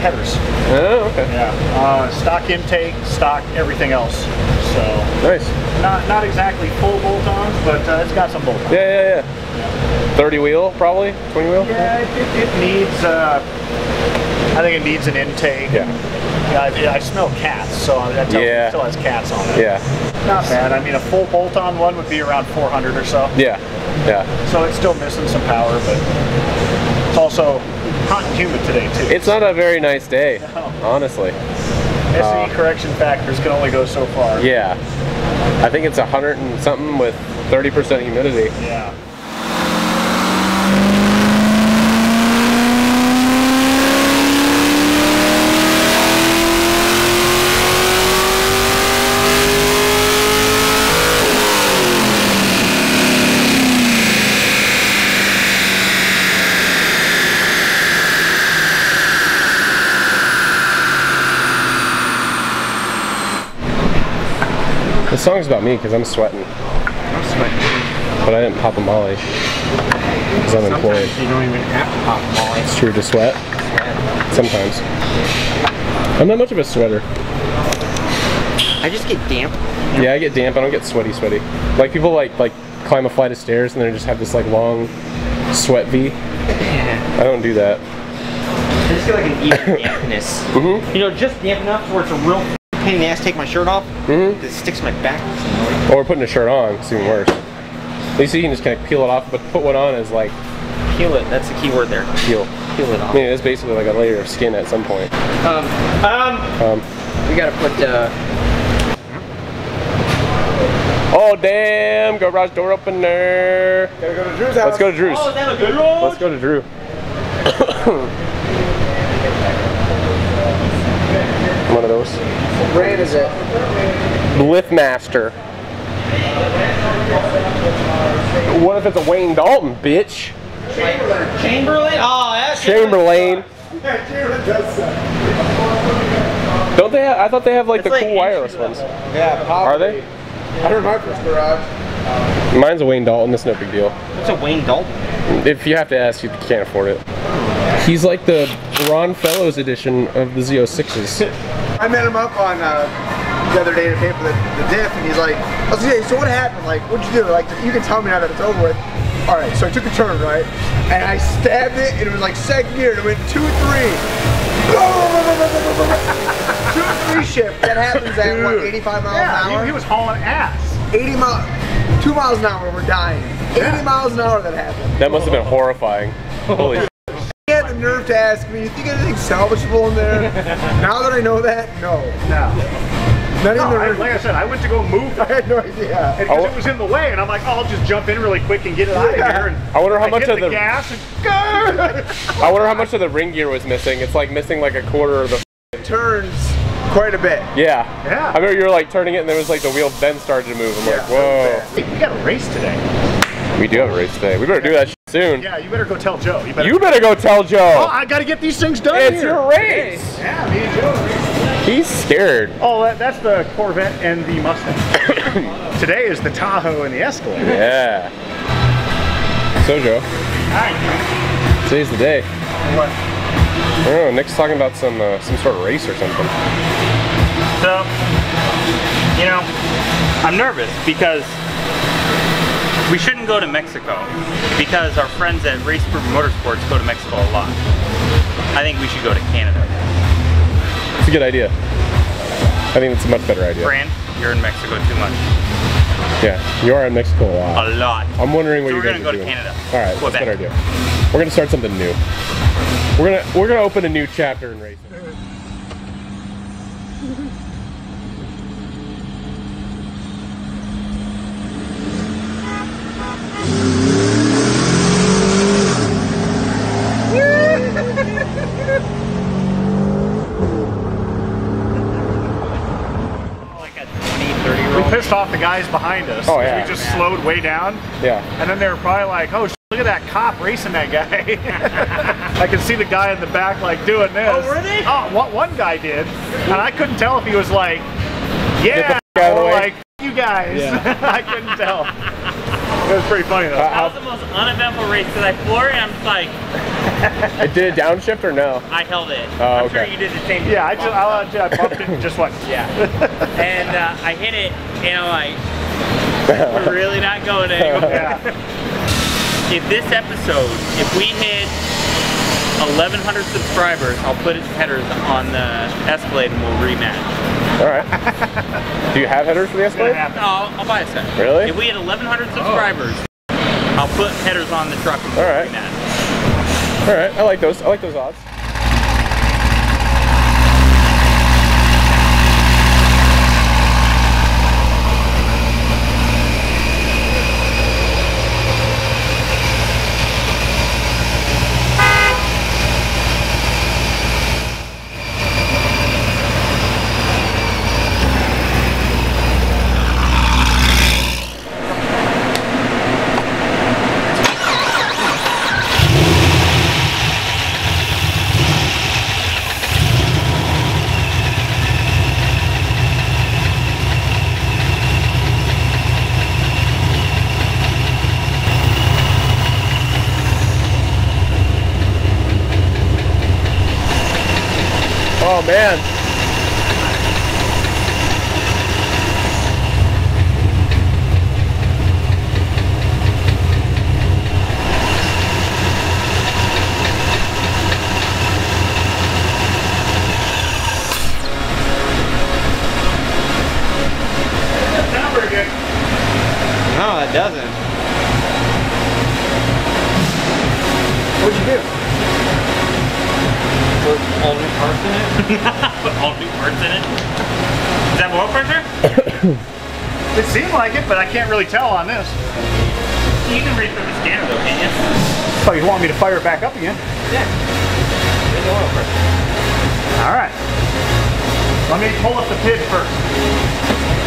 headers. Oh, okay. Yeah. Stock intake, stock everything else. So nice. Not exactly full bolt-ons, but it's got some bolt-ons. Yeah. 30 wheel, probably 20 wheel. Yeah, it needs. I think it needs an intake. Yeah. I smell cats, so that tells me it still has cats on it. Yeah. Not bad. I mean, a full bolt-on one would be around 400 or so. Yeah. So it's still missing some power, but it's also hot and humid today too. It's not a very nice day, honestly. SE correction factors can only go so far. Yeah. I think it's 100 and something with 30% humidity. Yeah. The song's about me because I'm sweating. I'm sweating. But I didn't pop a molly because I'm employed. Sometimes you don't even have to pop a molly. It's true to sweat. Sometimes. I'm not much of a sweater. I just get damp. Yeah, I get damp. I don't get sweaty. Like people like climb a flight of stairs and then just have this like long sweat V. Yeah. I don't do that. I just get like an even dampness. You know, just damp enough where it's a real pain in the ass to take my shirt off. It sticks to my back. Or putting a shirt on, it's even worse. At least you can just kind of peel it off, but put one on is like... Peel it, that's the key word there. Peel it off. I mean, it's basically like a layer of skin at some point. We gotta put, Oh, damn! Garage door opener! Gotta go to Drew's house. Let's go to Drew's. Oh, is that a good road? Let's go to Drew. One of those. What brand is it? Liftmaster. What if it's a Wayne Dalton, bitch? Chamberlain? Oh, that's Chamberlain. Yeah, Chamberlain does suck. Don't they have, I thought they have like It's the like cool wireless ones. Yeah, probably. Are they? I remember my first garage. Mine's a Wayne Dalton, that's no big deal. What's a Wayne Dalton? If you have to ask, you can't afford it. He's like the Ron Fellows edition of the Z06s. I met him up on the other day to pay for the diff, and he's like, I was like, hey, so what happened? Like, what'd you do? Like, you can tell me now that it's over with. All right, so I took a turn, right? And I stabbed it, and it was like second gear, and it went 2-3. 2-3 shift. That happens at, what, 85 miles an hour? He was hauling ass. 80 miles, 2 miles an hour, we're dying. 80 miles an hour that happened. That must have been horrifying. Holy shit. He had the nerve to ask me, you think anything's salvageable in there? Now that I know that, no. Not even the nerve. Like I said, I went to go move. I had no idea. And because it was in the way, and I'm like, oh, I'll just jump in really quick and get it out of here. And I wonder how much hit of the gas and I wonder how much of the ring gear was missing. It's like missing like a quarter of the turns quite a bit. Yeah. Yeah. I remember you were like turning it and there was like the wheel then started to move. I'm like, whoa. Hey, we got a race today. We do have a race today. We better do that shit soon. Yeah, you better go tell Joe. You better go tell Joe. Oh, I gotta get these things done. It's your race. Yeah, me and Joe. He's scared. Oh, that's the Corvette and the Mustang. Today is the Tahoe and the Escalade. Yeah. So Joe. Hi. Today's the day. What? I don't know, Nick's talking about some sort of race or something. So, you know, I'm nervous because we shouldn't go to Mexico because our friends at Race Proof Motorsports go to Mexico a lot. I think we should go to Canada. It's a good idea. I think it's a much better idea. Fran, you're in Mexico too much. Yeah, you are in Mexico a lot. A lot. I'm wondering what So you're we're gonna go to doing. Canada. All right, that's a Quebec. better idea. We're gonna start something new. We're gonna open a new chapter in racing. Like a 20, 30-year-old. We pissed off the guys behind us. Oh, yeah. We just slowed way down. Yeah. And then they were probably like, oh, look at that cop racing that guy. I could see the guy in the back like doing this. Oh, were they? Oh, one guy did. And I couldn't tell if he was like, yeah, Get the f*** out of the or way. like, you guys. Yeah. I couldn't tell. It was pretty funny though. That was the most uneventful race because I floored and I'm just like, It did a downshift or no? I held it. Oh, I'm sure okay. you did the same thing. Yeah, I bumped it and just went. Yeah. And I hit it and I'm like, we're really not going anywhere. Yeah. If this episode, if we hit 1,100 subscribers, I'll put headers on the Escalade and we'll rematch. All right. Do you have headers for the Escalade? I'll buy a set. Really? If we hit 1,100 subscribers, I'll put headers on the truck and we'll Alright. rematch. All right. I like those. I like those odds. Oh man. Sound pretty good. No, it doesn't. What'd you do? Put all new parts in it. Put all new parts in it. Is that oil pressure? It seemed like it, but I can't really tell on this. You can read from the scanner though, can't you? Oh, you want me to fire it back up again? Yeah. There's the oil pressure. All right. Let me pull up the PID first.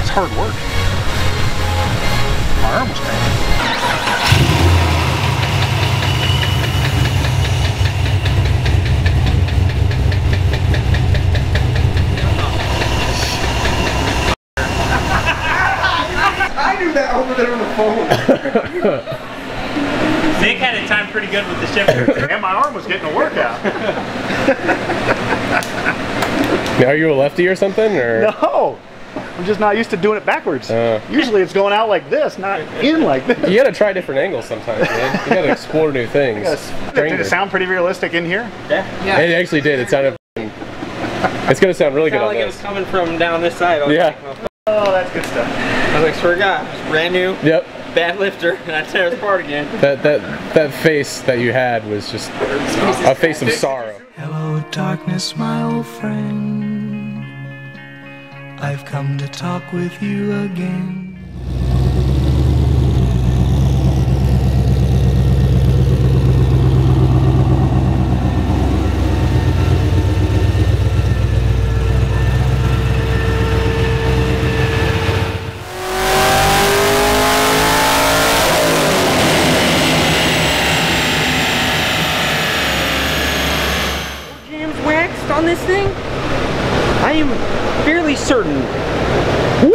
It's hard work. My arm was cramping. I knew that over there on the phone. Nick had it timed pretty good with the shifter. And my arm was getting a workout. Are you a lefty or something, or? No, I'm just not used to doing it backwards. Usually it's going out like this, not in like this. You gotta try different angles sometimes, man. You gotta explore new things. Did it sound pretty realistic in here? Yeah. It actually did. It sounded. It's gonna sound really good Sounded on like it was this. coming from down this side. I was Yeah. like, well, Oh, that's good stuff. I was like, swear to God, it's brand new, Yep. bad lifter, and I tear it apart again. That face that you had was just a face of sorrow. Hello, darkness, my old friend. I've come to talk with you again. Waxed on this thing? I am fairly certain Woo!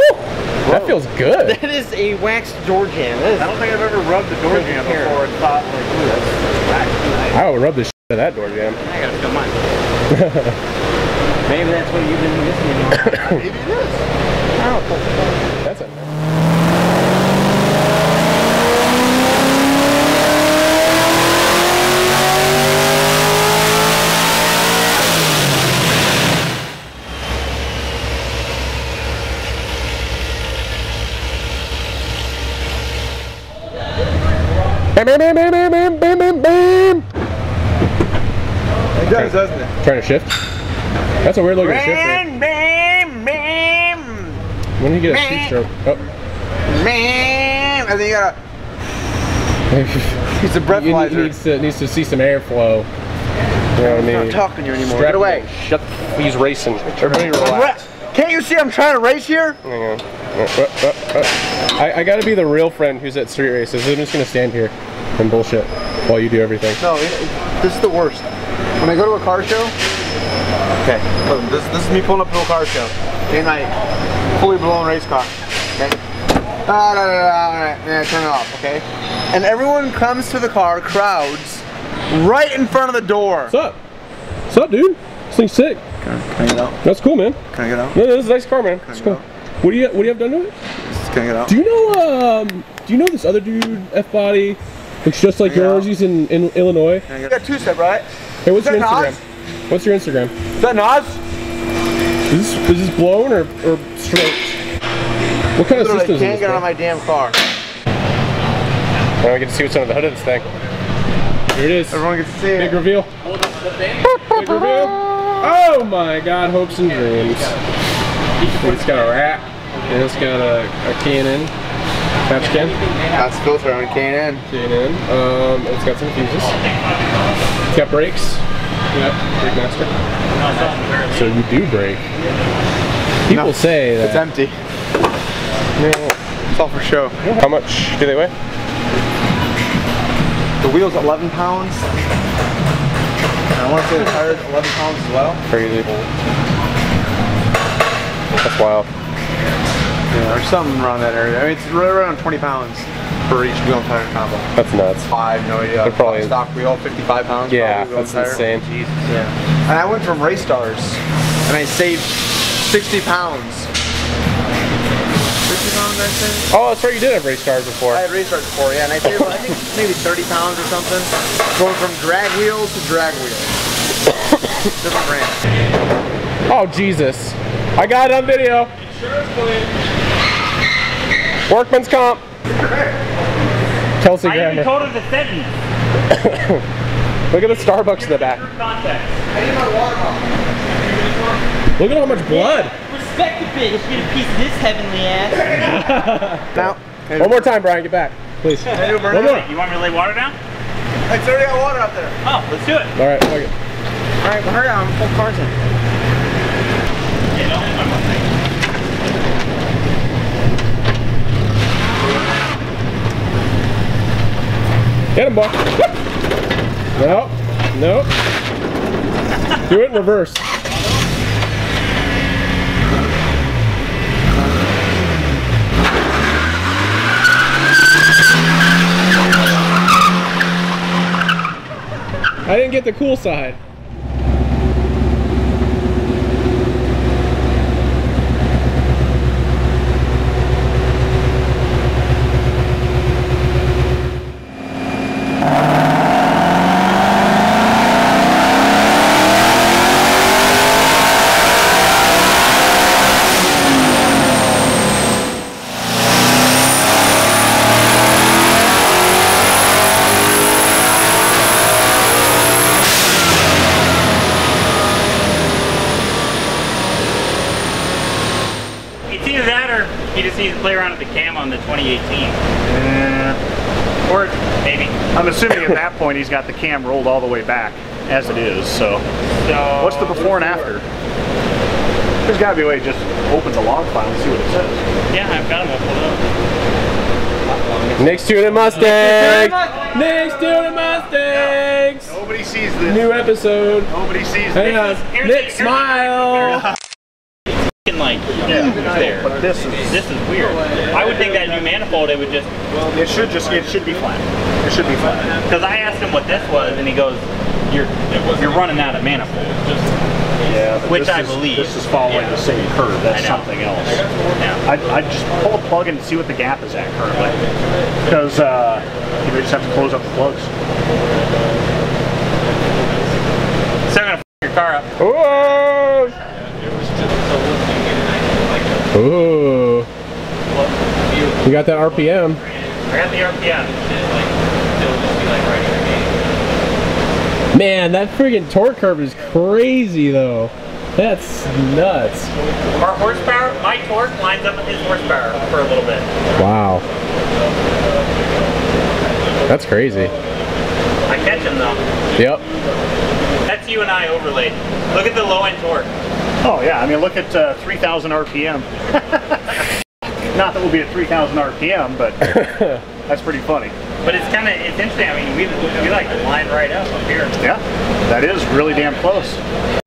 That feels good. that is a waxed door jam. That is I don't think I've ever rubbed the door jam before and thought like, ooh, that's I would rub the shit out of that door jam. I gotta fill mine. Maybe that's what you've been missing. maybe it is. That's it. Bam, bam, bam, bam, bam, bam, bam, bam. It does, doesn't it? Trying to shift. That's a weird looking shifter. Bam, bam, bam, When did you get a speed stroke? Oh. bam. I think you gotta. It's a He breathalyzer. needs to see some airflow. You know what I I'm mean? not talking to you anymore. Strap Get away. in. Shut. He's racing. Everybody relax. Can't you see I'm trying to race here? Hang on. I gotta be the real friend who's at street races. I'm just gonna stand here and bullshit while you do everything. No, This is the worst. When I go to a car show, okay, look, this is me pulling up to a car show in my fully blown race car. Okay. Yeah, turn it off. Okay. And everyone comes to the car, crowds, right in front of the door. What's up? What's up, dude? This thing's sick. Can I get out? That's cool, man. Can I get out? No, this is a nice car, man. It's cool. What do you have done to it? Can I get out? Do you know this other dude, F-Body, looks just like yours? He's in Illinois. You got two-step, right? Hey, what's your Instagram? Nas? What's your Instagram? Is that Nas? Is this blown or straight? What kind of Literally system is can't this? get out of my damn car. Now we get to see what's under the hood of this thing. Here it is. Everyone gets to see it. Big reveal. Big reveal. Oh my God, hopes and dreams. It's got a wrap, and it's got a K&N patch can. That's filter on K&N. K&N. It's got some fuses. It's got brakes. Yep, brake master. So you do brake. People say that It's empty. It's all for show. How much do they weigh? The wheel's 11 pounds. And I want to say the tire's 11 pounds as well. Crazy. That's wild. Yeah, or something around that area. I mean, it's right around 20 pounds for each wheel and tire combo. That's nuts. No idea. They're probably stock wheel, 55 pounds. Yeah, probably, that's insane. Yeah. And I went from Race Stars, and I saved 60 pounds. 60 pounds, I think? Oh, that's right. You did have race cars before. I had Race Stars before, yeah, and I saved, I think, maybe 30 pounds or something. Going from drag wheels to drag wheels. Different brand. Oh, Jesus. I got it on video. Workman's comp. Kelsey I even Grammer. told him to sentence. Look at the Starbucks in the back. I need my water bottle. Look at how much blood. Respect the bitch. Get a piece of this heavenly ass. Now, One more time, Brian. Get back, please. One more. You want me to lay water down? it's already got water out there. Oh, let's do it. All right. Fuck it. Alright, well hurry on. Full cars in. Yeah, don't leave my Mustang. Get him, Buck. No. No. Do it in reverse. I didn't get the cool side. He just needs to play around with the cam on the 2018. Or maybe. I'm assuming at that point he's got the cam rolled all the way back as it is. So what's the before and after? There's got to be a way to just open the log file and see what it says. Yeah, I've got him all pulled up. Next to the Mustangs. Next to the Mustangs. Nobody sees this. New episode. Nobody sees Hang this. on. Nick, smile. Like there. But this is weird. I would think that new manifold it would just it should be flat. It should be flat. because I asked him what this was and he goes, you're running out of manifold. Yeah, but Which this I is, believe. This is following the same curve. That's I know. something else. Yeah. I'd just pull a plug and see what the gap is at currently, because you may just have to close up the plugs. So I'm gonna f your car up. Whoa! Ooh. You got that RPM. I got the RPM. Man, that friggin' torque curve is crazy though. That's nuts. Our horsepower, my torque lines up with his horsepower for a little bit. Wow. That's crazy. I catch him though. Yep. That's you and I overlaid. Look at the low end torque. Oh yeah, I mean look at 3,000 RPM. Not that we'll be at 3,000 RPM, but that's pretty funny. But it's kind of, it's interesting. I mean, we like line right up here. Yeah, that is really damn close.